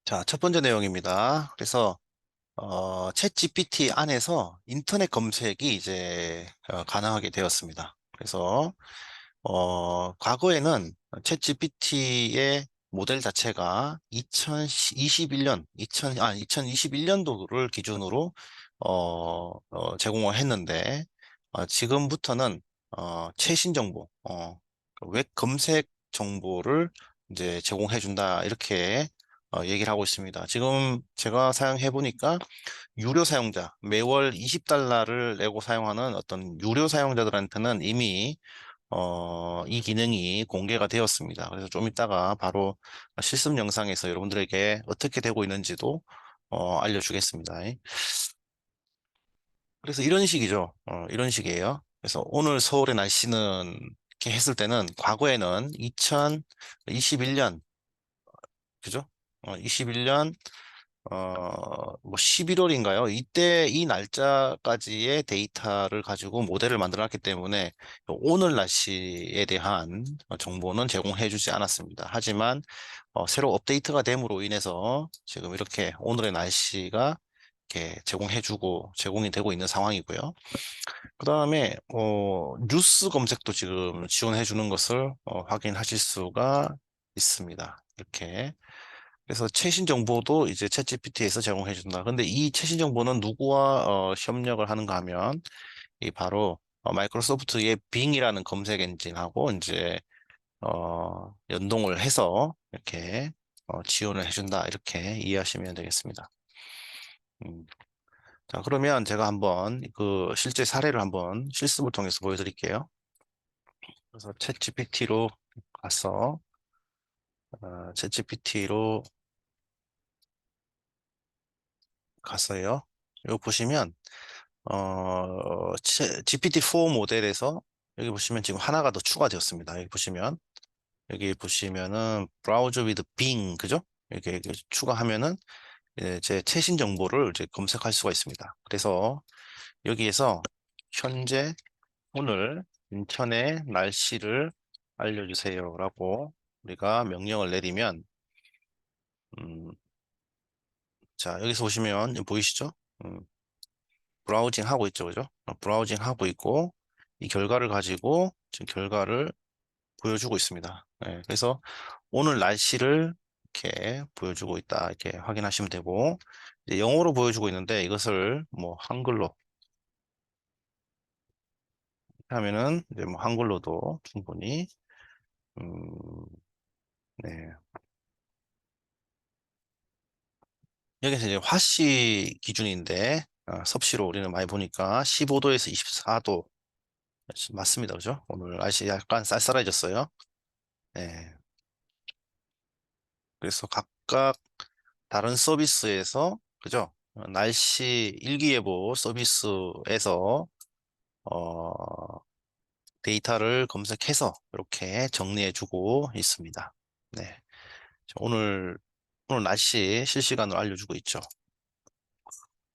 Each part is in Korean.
자, 첫 번째 내용입니다. 그래서 챗 GPT 안에서 인터넷 검색이 이제 가능하게 되었습니다. 그래서 과거에는 챗 GPT의 모델 자체가 2021년, 2021년도를 기준으로 제공을 했는데 지금부터는 최신 정보, 그웹 검색 정보를 이제 제공해 준다 이렇게 얘기를 하고 있습니다. 지금 제가 사용해 보니까 유료 사용자, 매월 20달러를 내고 사용하는 어떤 유료 사용자들한테는 이미 이 기능이 공개가 되었습니다. 그래서 좀 이따가 바로 실습 영상에서 여러분들에게 어떻게 되고 있는지도 알려주겠습니다. 그래서 이런 식이죠. 이런 식이에요. 그래서 오늘 서울의 날씨는 이렇게 했을 때는 과거에는 2021년, 그죠? 21년 뭐 11월인가요? 이때 이 날짜까지의 데이터를 가지고 모델을 만들어 놨기 때문에 오늘 날씨에 대한 정보는 제공해 주지 않았습니다. 하지만 새로 업데이트가 됨으로 인해서 지금 이렇게 오늘의 날씨가 이렇게 제공이 되고 있는 상황이고요. 그 다음에 뉴스 검색도 지금 지원해 주는 것을 확인하실 수가 있습니다. 이렇게. 그래서 최신 정보도 이제 챗GPT에서 제공해 준다. 근데 이 최신 정보는 누구와 협력을 하는가 하면 이 바로 마이크로소프트의 빙이라는 검색 엔진하고 이제 연동을 해서 이렇게 지원을 해준다. 이렇게 이해하시면 되겠습니다. 음. 자, 그러면 제가 한번 그 실제 사례를 한번 실습을 통해서 보여드릴게요. 그래서 챗GPT로 갔어요. 이거 보시면 GPT-4 모델에서 여기 보시면 지금 하나가 더 추가되었습니다. 여기 보시면은 브라우저 위드 빙 그죠? 이렇게 추가하면은 제 최신 정보를 이제 검색할 수가 있습니다. 그래서 여기에서 현재 오늘 인천의 날씨를 알려주세요라고 우리가 명령을 내리면 자 여기서 보시면 보이시죠? 음, 브라우징 하고 있죠, 그죠? 브라우징 하고 있고 이 결과를 가지고 지금 결과를 보여주고 있습니다. 네, 그래서 오늘 날씨를 이렇게 보여주고 있다 이렇게 확인하시면 되고 이제 영어로 보여주고 있는데 이것을 뭐 한글로 하면은 이제 뭐 한글로도 충분히 음, 네. 여기서 이제 화씨 기준인데 섭씨로 우리는 많이 보니까 15도에서 24도 맞습니다, 그죠? 오늘 날씨 약간 쌀쌀해졌어요. 네. 그래서 각각 다른 서비스에서 그죠? 날씨 일기예보 서비스에서 어, 데이터를 검색해서 이렇게 정리해주고 있습니다. 네, 자, 오늘 날씨 실시간으로 알려주고 있죠.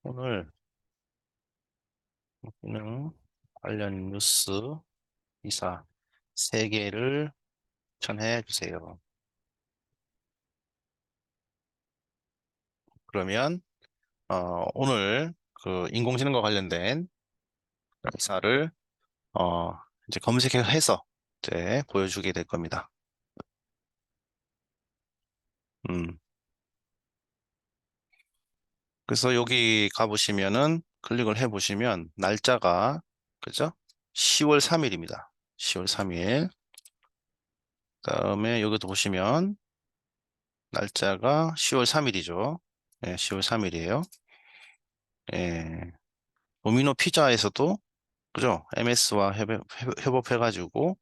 오늘 는 관련 뉴스 기사 3개를 전해 주세요. 그러면 오늘 그 인공지능과 관련된 기사를 어, 이제 검색해서 이제 보여주게 될 겁니다. 음, 그래서 여기 가보시면은 클릭을 해보시면 날짜가 그죠? 10월 3일입니다. 10월 3일. 그다음에 여기도 보시면 날짜가 10월 3일이죠. 예, 10월 3일이에요. 예, 도미노 피자에서도 그죠? MS와 협업해가지고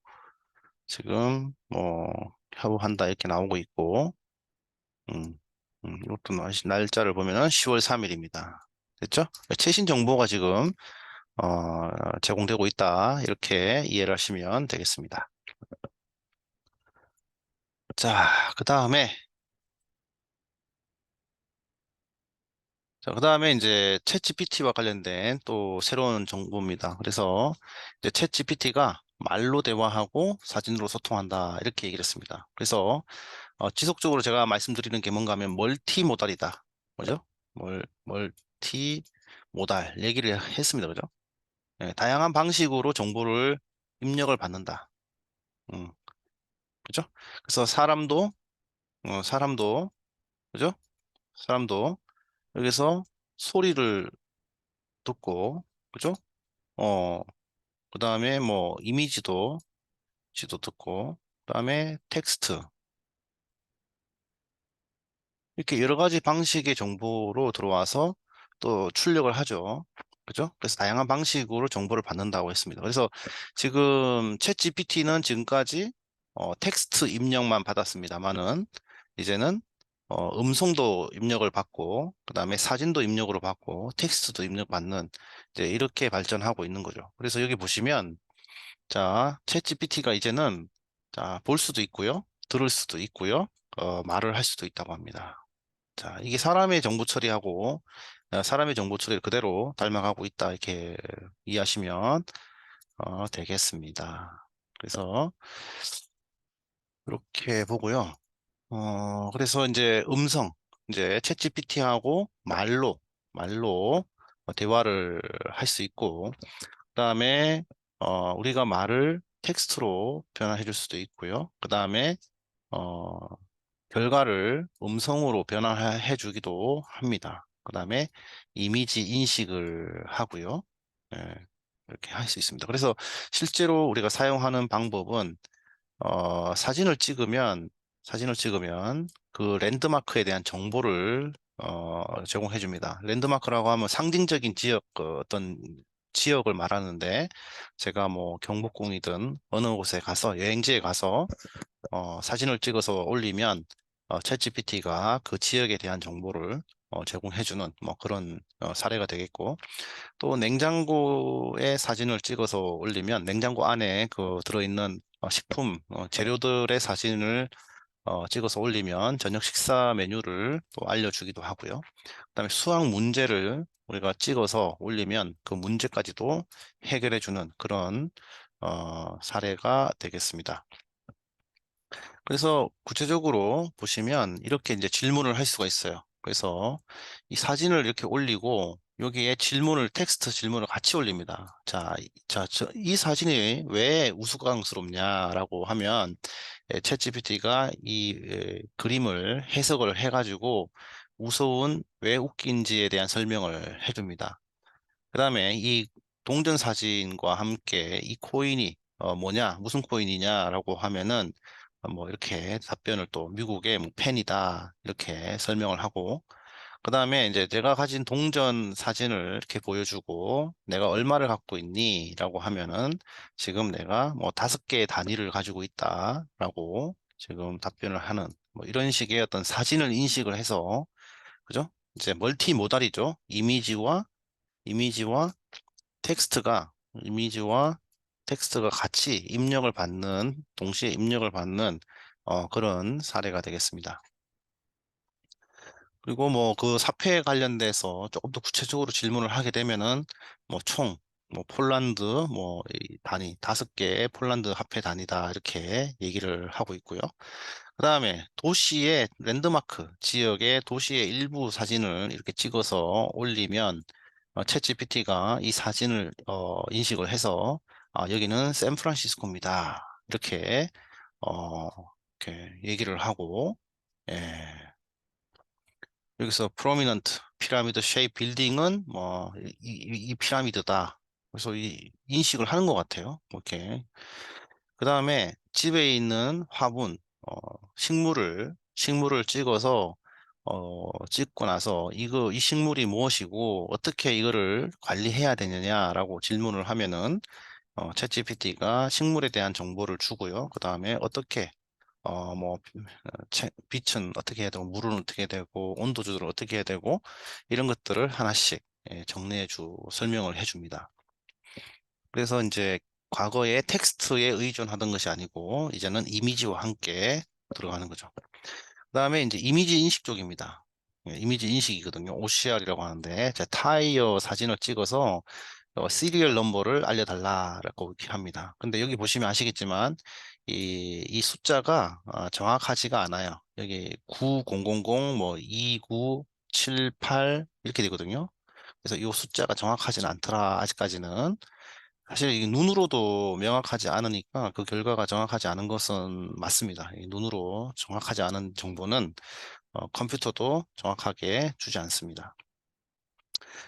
지금 뭐 협업한다 이렇게 나오고 있고 음, 이것도 날짜를 보면은 10월 3일입니다. 됐죠? 최신 정보가 지금 제공되고 있다. 이렇게 이해를 하시면 되겠습니다. 자, 그 다음에 이제 챗GPT와 관련된 또 새로운 정보입니다. 그래서 이제 챗GPT가 말로 대화하고 사진으로 소통한다. 이렇게 얘기를 했습니다. 그래서 지속적으로 제가 말씀드리는 게 뭔가 하면 멀티모달이다. 뭐죠? 멀티모달 얘기를 했습니다. 그죠? 예, 다양한 방식으로 정보를 입력을 받는다. 음, 그죠? 그래서 사람도, 그죠? 사람도 여기서 소리를 듣고, 그죠? 어, 그 다음에 뭐 지도 듣고, 그 다음에 텍스트, 이렇게 여러 가지 방식의 정보로 들어와서 또 출력을 하죠. 그죠? 그래서 다양한 방식으로 정보를 받는다고 했습니다. 그래서 지금 챗 GPT는 지금까지 텍스트 입력만 받았습니다만은 이제는 음성도 입력을 받고 그다음에 사진도 입력으로 받고 텍스트도 입력받는 이제 이렇게 발전하고 있는 거죠. 그래서 여기 보시면 자, 챗 GPT가 이제는 자, 볼 수도 있고요. 들을 수도 있고요. 말을 할 수도 있다고 합니다. 자, 이게 사람의 정보 처리를 그대로 닮아가고 있다. 이렇게 이해하시면 되겠습니다. 그래서 이렇게 보고요. 그래서 이제 이제 챗GPT하고 말로 대화를 할 수 있고, 그다음에 우리가 말을 텍스트로 변환해 줄 수도 있고요. 그다음에 어, 결과를 음성으로 변환해 주기도 합니다. 그 다음에 이미지 인식을 하고요. 예, 이렇게 할 수 있습니다. 그래서 실제로 우리가 사용하는 방법은 사진을 찍으면 그 랜드마크에 대한 정보를 제공해 줍니다. 랜드마크라고 하면 상징적인 어떤 지역을 말하는데 제가 뭐 경복궁이든 어느 곳에 가서 여행지에 가서 사진을 찍어서 올리면 챗GPT가 그 지역에 대한 정보를 제공해주는 뭐 그런 사례가 되겠고 또 냉장고에 사진을 찍어서 올리면 냉장고 안에 그 들어있는 식품 재료들의 사진을 찍어서 올리면 저녁 식사 메뉴를 또 알려주기도 하고요. 그다음에 수학 문제를 우리가 찍어서 올리면 그 문제까지도 해결해주는 그런 사례가 되겠습니다. 그래서 구체적으로 보시면 이렇게 이제 질문을 할 수가 있어요. 그래서 이 사진을 이렇게 올리고 여기에 텍스트 질문을 같이 올립니다. 이 사진이 왜 우스꽝스럽냐라고 하면 챗GPT가 그림을 해석을 해가지고 왜 웃긴지에 대한 설명을 해줍니다. 그 다음에 이 동전 사진과 함께 이 코인이 무슨 코인이냐라고 하면은 뭐 이렇게 답변을 또 미국의 뭐 펜이다 이렇게 설명을 하고 그 다음에 이제 내가 가진 동전 사진을 이렇게 보여주고 내가 얼마를 갖고 있니? 라고 하면은 지금 내가 뭐 5개의 단위를 가지고 있다라고 지금 답변을 하는 뭐 이런 식의 어떤 사진을 인식을 해서 그죠? 이제 멀티모달이죠. 이미지와 텍스트가 이미지와 텍스트가 같이 동시에 입력을 받는 그런 사례가 되겠습니다. 그리고 뭐 그 사패에 관련돼서 조금 더 구체적으로 질문을 하게 되면은 뭐 뭐 폴란드 이 단위 5개의 폴란드 화폐 단위다 이렇게 얘기를 하고 있고요. 그다음에 지역의 도시의 일부 사진을 이렇게 찍어서 올리면 챗GPT가 이 사진을 인식을 해서 여기는 샌프란시스코입니다. 어, 이렇게 얘기를 하고 예, 여기서 prominent 피라미드 쉐입 빌딩은 이 피라미드다. 그래서 이 인식을 하는 것 같아요. 이렇게 그 다음에 집에 있는 어, 식물을 찍고 나서 이 식물이 무엇이고 어떻게 이거를 관리해야 되느냐라고 질문을 하면은 챗GPT가 식물에 대한 정보를 주고요. 그 다음에 빛은 어떻게 해야 되고 물은 어떻게 해야 되고 온도 조절을 어떻게 해야 되고 이런 것들을 하나씩 설명을 해줍니다. 그래서 이제 과거에 텍스트에 의존하던 것이 아니고 이제는 이미지와 함께 들어가는 거죠. 그다음에 이제 이미지 인식 쪽입니다. 이미지 인식이거든요. OCR이라고 하는데 제 타이어 사진을 찍어서 시리얼 넘버를 알려달라라고 이렇게 합니다. 근데 여기 보시면 아시겠지만 이 숫자가 정확하지가 않아요. 여기 9000 뭐 2978 이렇게 되거든요. 그래서 이 숫자가 정확하지는 않더라 아직까지는. 사실 이 눈으로도 명확하지 않으니까 그 결과가 정확하지 않은 것은 맞습니다. 이 눈으로 정확하지 않은 정보는 컴퓨터도 정확하게 주지 않습니다.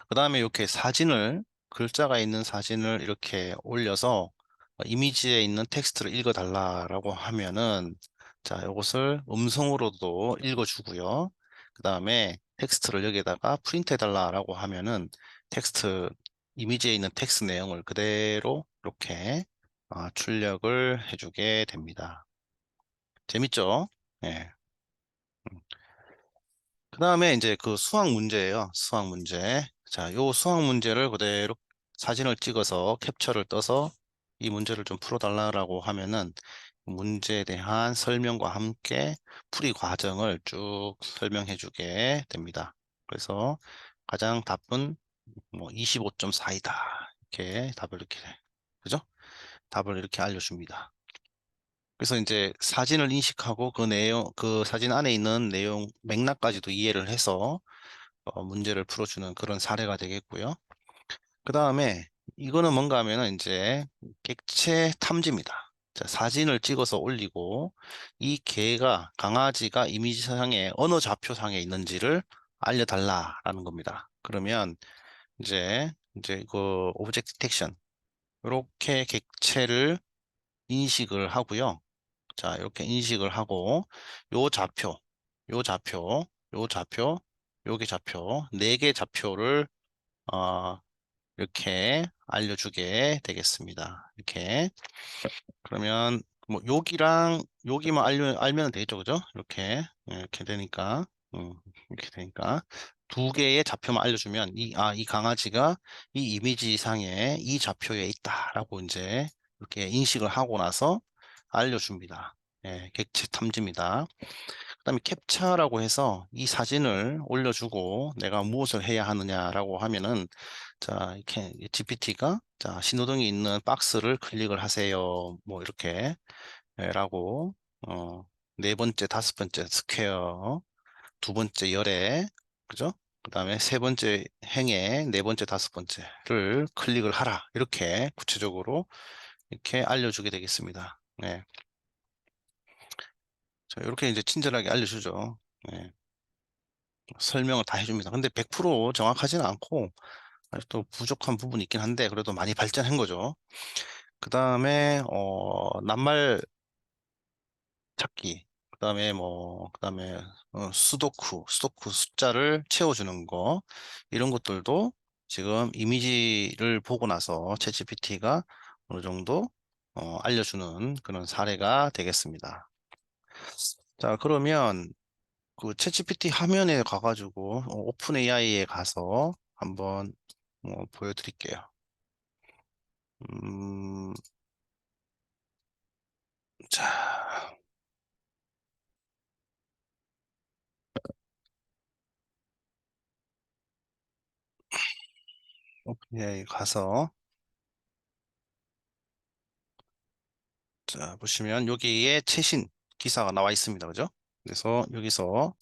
그 다음에 이렇게 글자가 있는 사진을 이렇게 올려서 이미지에 있는 텍스트를 읽어달라라고 하면은, 자, 이것을 음성으로도 읽어주고요. 그 다음에 텍스트를 여기다가 프린트해달라라고 하면은 이미지에 있는 텍스트 내용을 그대로 이렇게 출력을 해주게 됩니다. 재밌죠? 예. 그 다음에 이제 그 수학 문제예요. 수학 문제. 자, 요 수학 문제를 그대로 사진을 찍어서 캡처를 떠서 이 문제를 좀 풀어달라고 하면은 문제에 대한 설명과 함께 풀이 과정을 쭉 설명해 주게 됩니다. 그래서 가장 답은 뭐 25.4이다. 이렇게 답을 이렇게, 그죠? 답을 이렇게 알려줍니다. 그래서 이제 사진을 인식하고 그 사진 안에 있는 내용 맥락까지도 이해를 해서 문제를 풀어주는 그런 사례가 되겠고요. 그 다음에 이거는 뭔가 하면은 이제 객체 탐지입니다. 자, 사진을 찍어서 올리고 이 강아지가 이미지상에 어느 좌표상에 있는지를 알려달라라는 겁니다. 그러면 이제 그 오브젝트 디텍션 이렇게 객체를 인식을 하고요. 자, 이렇게 인식을 하고 요 좌표, 요 좌표, 요 좌표, 요게 좌표, 4개 좌표를 어, 이렇게 알려주게 되겠습니다. 이렇게. 그러면 뭐 여기만 알면 되겠죠, 그죠? 이렇게 되니까, 이렇게 되니까 2개의 좌표만 알려주면 이 강아지가 이 이미지상에 이 좌표에 있다라고 이제 이렇게 인식을 하고 나서 알려줍니다. 예, 객체 탐지입니다. 그다음에 캡처라고 해서 이 사진을 올려주고 내가 무엇을 해야 하느냐라고 하면은, 자, 이렇게 GPT가 자, 신호등이 있는 박스를 클릭을 하세요. 뭐 이렇게 라고 어, 4번째, 5번째 스퀘어, 2번째 열에, 그죠? 그다음에 3번째 행에 4번째, 5번째를 클릭을 하라. 이렇게 구체적으로 이렇게 알려주게 되겠습니다. 네. 자, 이렇게 이제 친절하게 알려주죠. 네. 설명을 다 해줍니다. 근데 100% 정확하지는 않고 아직도 부족한 부분이 있긴 한데 그래도 많이 발전한 거죠. 그 다음에 낱말 찾기, 그 다음에 수도쿠 숫자를 채워주는 거, 이런 것들도 지금 이미지를 보고 나서 챗GPT가 어느 정도 알려주는 그런 사례가 되겠습니다. 자, 그러면 그 챗GPT 화면에 가가지고 오픈 AI에 가서 한번 보여드릴게요. 음, 자, 오픈 AI 가서 자, 보시면 여기에 최신 기사가 나와 있습니다. 그죠? 그래서 여기서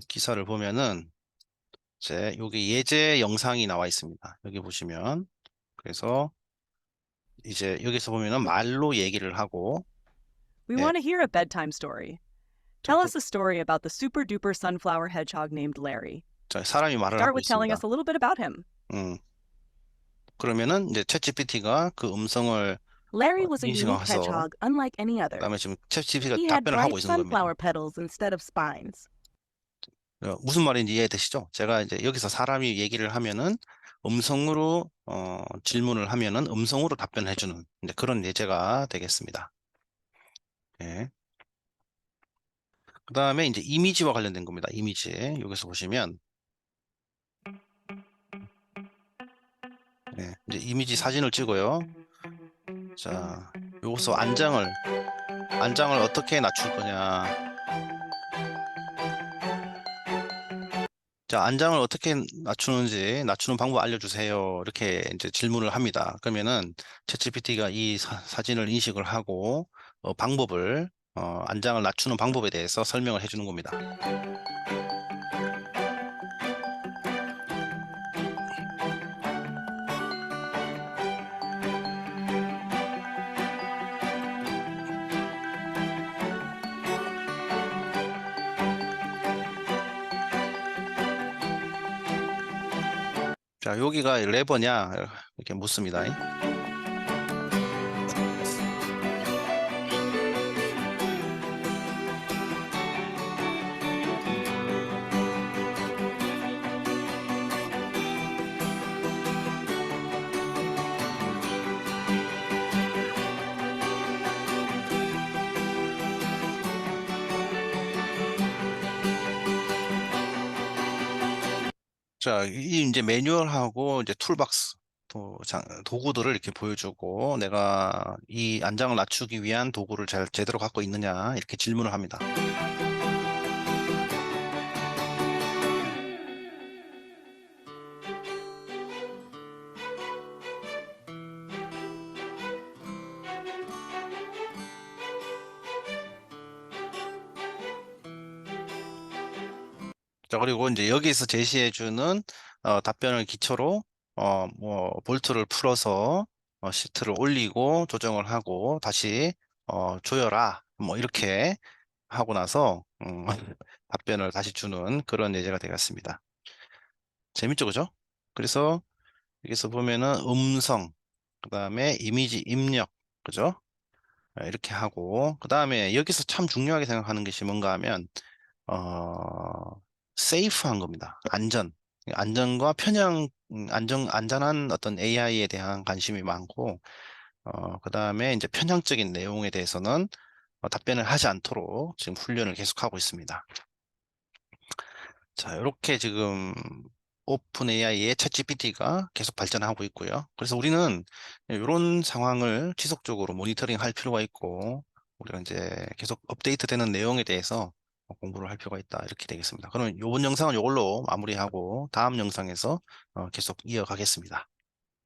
기사를 보면은 이제 여기 예제 영상이 나와 있습니다. 여기 보시면 그래서 이제 여기서 보면은 말로 얘기를 하고 We 예, want to hear a bedtime story. 자, Tell us a story about the super duper sunflower hedgehog named Larry. 자, 사람이 말을 Start 하고 with telling 있습니다. us a little bit about him. 음, 그러면은 이제 챗GPT가 그 음성을 Larry was a unique 인식해서 hedgehog unlike any other. 그다음에 지금 챗GPT가 He had 답변을 하고 bright 있는 겁니다. sunflower petals instead of spines. 무슨 말인지 이해되시죠? 제가 이제 여기서 사람이 얘기를 하면은 음성으로 질문을 하면은 음성으로 답변해 주는 이제 그런 예제가 되겠습니다. 예. 그다음에 이제 이미지와 관련된 겁니다. 이미지. 여기서 보시면 이제 이미지 사진을 찍어요. 자, 여기서 안장을 어떻게 낮출 거냐. 자, 안장을 어떻게 낮추는지, 낮추는 방법 알려주세요. 이렇게 이제 질문을 합니다. 그러면은 챗GPT가 이 사진을 인식을 하고, 방법을, 안장을 낮추는 방법에 대해서 설명을 해주는 겁니다. 자, 여기가 레버냐? 이렇게 묻습니다. 자, 이 이제 매뉴얼하고 이제 툴박스, 도구들을 이렇게 보여주고, 내가 이 안장을 낮추기 위한 도구를 제대로 갖고 있느냐, 이렇게 질문을 합니다. 자, 그리고 이제 여기서 제시해주는 답변을 기초로 뭐 볼트를 풀어서 시트를 올리고 조정을 하고 다시 조여라 뭐 이렇게 하고 나서 답변을 다시 주는 그런 예제가 되겠습니다. 재밌죠, 그죠? 그래서 여기서 보면은 음성, 그다음에 이미지 입력, 그죠? 이렇게 하고 그다음에 여기서 참 중요하게 생각하는 것이 뭔가 하면 세이프한 겁니다. 안전과 안전한 어떤 AI에 대한 관심이 많고, 그다음에 이제 편향적인 내용에 대해서는 답변을 하지 않도록 지금 훈련을 계속하고 있습니다. 자, 이렇게 지금 오픈 AI의 챗GPT가 계속 발전하고 있고요. 그래서 우리는 이런 상황을 지속적으로 모니터링 할 필요가 있고, 우리가 이제 계속 업데이트되는 내용에 대해서 공부를 할 필요가 있다. 이렇게 되겠습니다. 그러면 이번 영상은 이걸로 마무리하고 다음 영상에서 계속 이어가겠습니다.